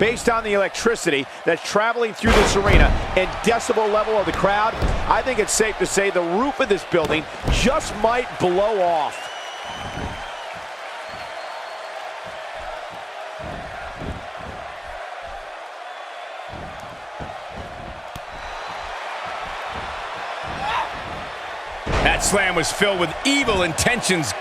Based on the electricity that's traveling through this arena and decibel level of the crowd, I think it's safe to say the roof of this building just might blow off. That slam was filled with evil intentions.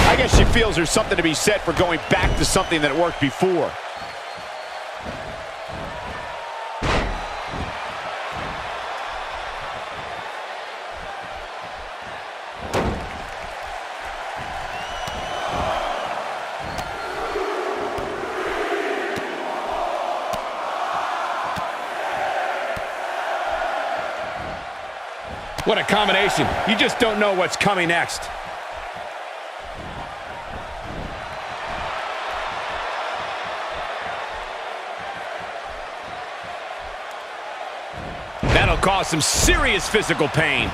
I guess she feels there's something to be said for going back to something that worked before. What a combination. You just don't know what's coming next. That'll cause some serious physical pain.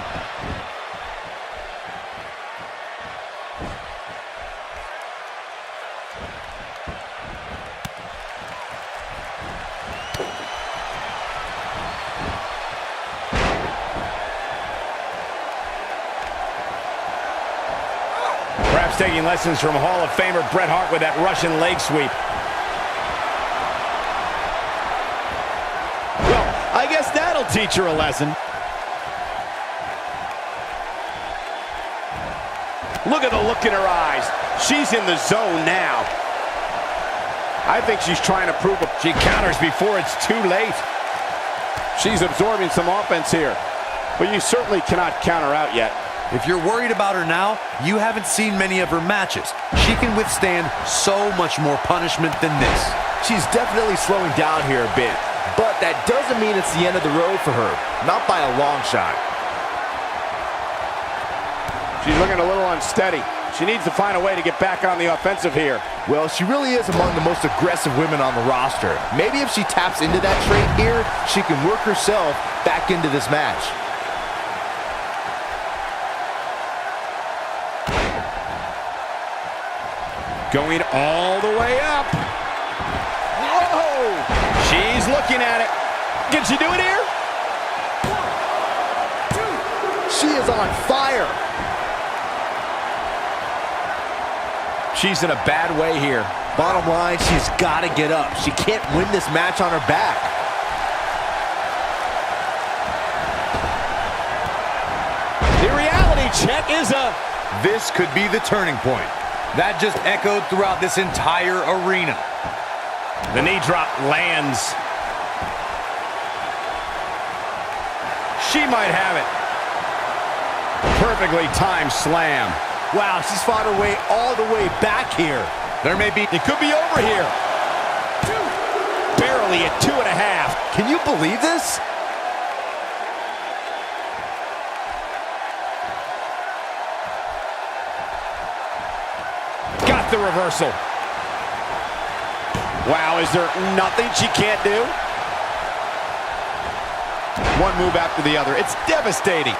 Perhaps taking lessons from Hall of Famer Bret Hart with that Russian leg sweep. Well, I guess that'll teach her a lesson. Look at the look in her eyes. She's in the zone now. I think she's trying to prove she counters before it's too late. She's absorbing some offense here, but you certainly cannot counter out yet. If you're worried about her now, you haven't seen many of her matches. She can withstand so much more punishment than this. She's definitely slowing down here a bit, but that doesn't mean it's the end of the road for her. Not by a long shot. She's looking a little unsteady. She needs to find a way to get back on the offensive here. Well, she really is among the most aggressive women on the roster. Maybe if she taps into that trait here, she can work herself back into this match. Going all the way up. Whoa! She's looking at it. Can she do it here? 1, 2, 3. She is on fire. She's in a bad way here. Bottom line, she's got to get up. She can't win this match on her back. The reality check is This could be the turning point. That just echoed throughout this entire arena. The knee drop lands. She might have it. Perfectly timed slam. Wow, she's fought her way all the way back here. There may be, it could be over here. Barely at 2.5. Can you believe this? Got the reversal. Wow, is there nothing she can't do? One move after the other. It's devastating.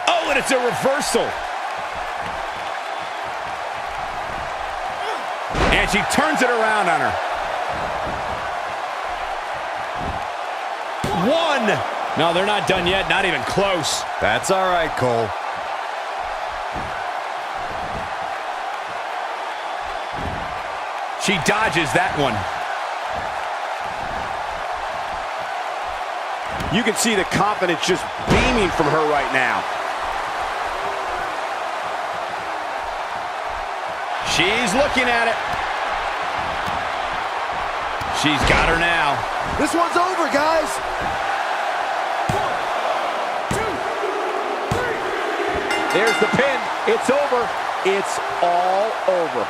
Oh, and it's a reversal. And she turns it around on her. 1. No, they're not done yet, not even close. That's all right, Cole. She dodges that one. You can see the confidence just beaming from her right now. She's looking at it. She's got her now. This one's over, guys. 1, 2, 3. There's the pin. It's over. It's all over.